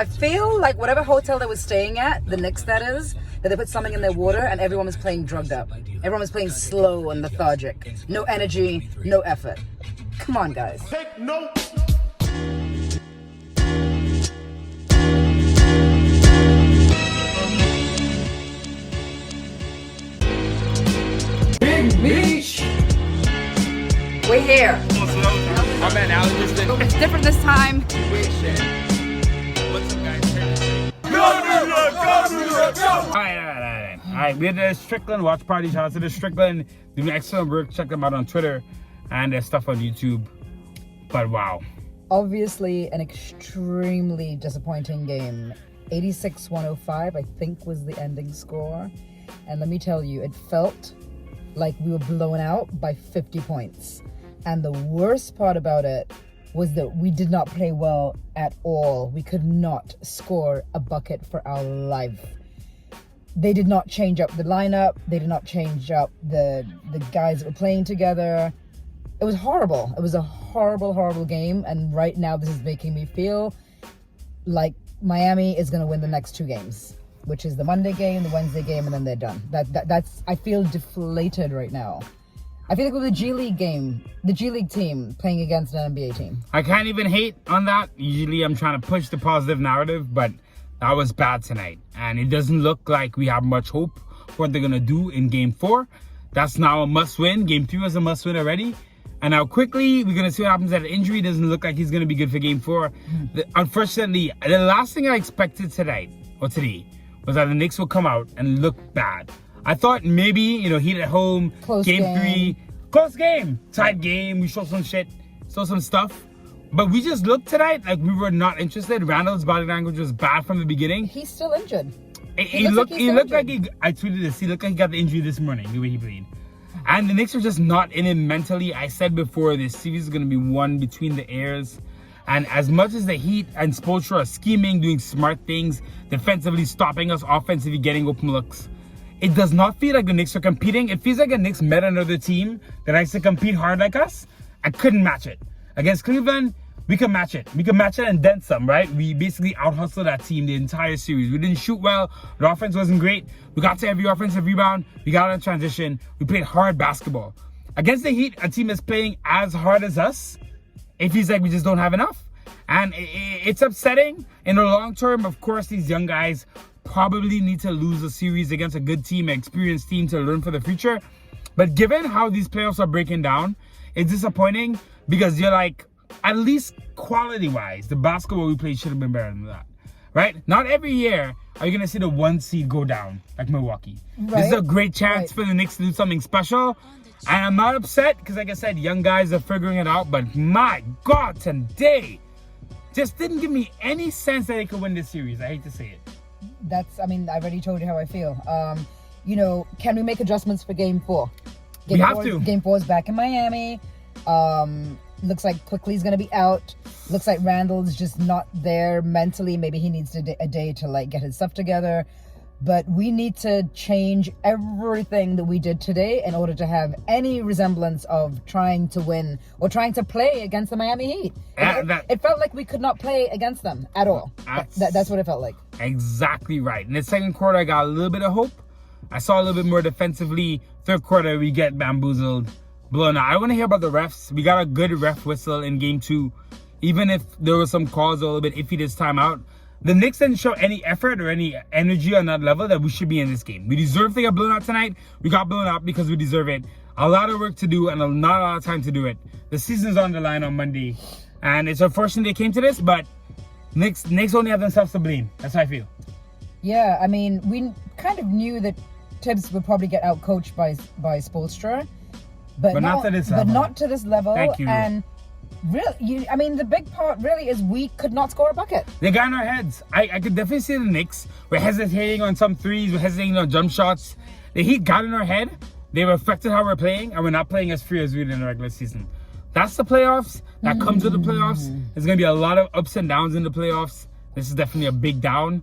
I feel like whatever hotel they were staying at, the Knicks that is, that they put something in their water and everyone was playing drugged up. Everyone was playing slow and lethargic. No energy, no effort. Come on, guys. Take notes. Big Beach! We're here. I'm at Allen. It's different this time. What's up, guys? Alright, we had the Strickland watch party. Shout out to the Strickland. Doing excellent work. Check them out on Twitter and their stuff on YouTube. But wow. Obviously, an extremely disappointing game. 86-105, I think, was the ending score. And let me tell you, it felt like we were blown out by 50 points. And the worst part about it was that we did not play well at all. We could not score a bucket for our life. They did not change up the lineup. They did not change up the guys that were playing together. It was horrible. It was a horrible, horrible game. And right now, this is making me feel like Miami is going to win the next two games, which is the Monday game, the Wednesday game, and then they're done. That's I feel deflated right now. I feel like with the G League game, the G League team playing against an NBA team. I can't even hate on that. Usually I'm trying to push the positive narrative, but that was bad tonight. And it doesn't look like we have much hope for what they're going to do in Game 4. That's now a must-win. Game 3 was a must-win already. And now quickly, we're going to see what happens. That injury doesn't look like he's going to be good for Game 4. Unfortunately, the last thing I expected today was that the Knicks will come out and look bad. I thought maybe, Heat at home, Close game 3, close game, tight game, we showed some shit, saw some stuff. But we just looked tonight like we were not interested. Randall's body language was bad from the beginning. He's still injured. He looked like I tweeted this, he looked like he got the injury this morning, the way he played. And the Knicks are just not in it mentally. I said before, this series is going to be won between the ears. And as much as the Heat and Spoelstra are scheming, doing smart things, defensively stopping us, offensively getting open looks, it does not feel like the Knicks are competing. It feels like the Knicks met another team that likes to compete hard like us. I couldn't match it. Against Cleveland, we can match it. We can match it and then some, right? We basically out-hustled that team the entire series. We didn't shoot well. The offense wasn't great. We got to every offensive rebound. We got out of transition. We played hard basketball. Against the Heat, a team that's playing as hard as us, it feels like we just don't have enough. And it's upsetting. In the long term, of course, these young guys probably need to lose a series against a good team, an experienced team to learn for the future. But given how these playoffs are breaking down, it's disappointing because you're like, at least quality-wise, the basketball we played should have been better than that, right? Not every year are you going to see the 1 seed go down like Milwaukee. Right. This is a great chance for the Knicks to do something special. And I'm not upset because, like I said, young guys are figuring it out. But my God, today just didn't give me any sense that they could win this series. I hate to say it. I already told you how I feel. Can we make adjustments for Game 4? We have to. Game 4 is back in Miami. Looks like Quickly's going to be out. Looks like Randall's just not there mentally. Maybe he needs a day to get his stuff together. But we need to change everything that we did today in order to have any resemblance of trying to win or trying to play against the Miami Heat. It felt like we could not play against them at all. That's what it felt like. Exactly right. In the second quarter, I got a little bit of hope. I saw a little bit more defensively. Third quarter, we get bamboozled, blown out. I want to hear about the refs. We got a good ref whistle in Game 2. Even if there was some calls a little bit iffy this time out, the Knicks didn't show any effort or any energy on that level that we should be in this game. We deserve to get blown out tonight. We got blown out because we deserve it. A lot of work to do and not a lot of time to do it. The season's on the line on Monday. And it's unfortunate they came to this, but Knicks only have themselves to blame. That's how I feel. Yeah, we kind of knew that Tibbs would probably get out-coached by Spoelstra. But not to this level. But not to this level. Thank you. And really, the big part really is we could not score a bucket. They got in our heads. I could definitely see the Knicks. We're hesitating on some threes. We're hesitating on jump shots. The Heat got in our head. They affected how we're playing, and we're not playing as free as we did in the regular season. That's the playoffs. That comes with the playoffs. There's going to be a lot of ups and downs in the playoffs. This is definitely a big down.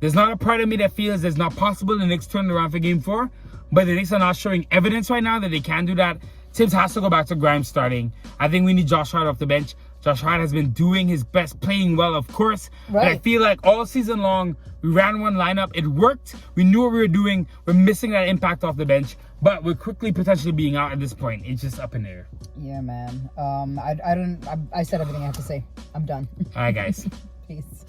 There's not a part of me that feels it's not possible the Knicks turn around for Game 4, but the Knicks are not showing evidence right now that they can do that. Tibbs has to go back to Grimes starting. I think we need Josh Hart off the bench. Josh Hart has been doing his best, playing well, of course. But I Right. feel like all season long, we ran one lineup. It worked. We knew what we were doing. We're missing that impact off the bench. But we're quickly potentially being out at this point. It's just up in the air. Yeah, man. I said everything I have to say. I'm done. All right, guys. Peace.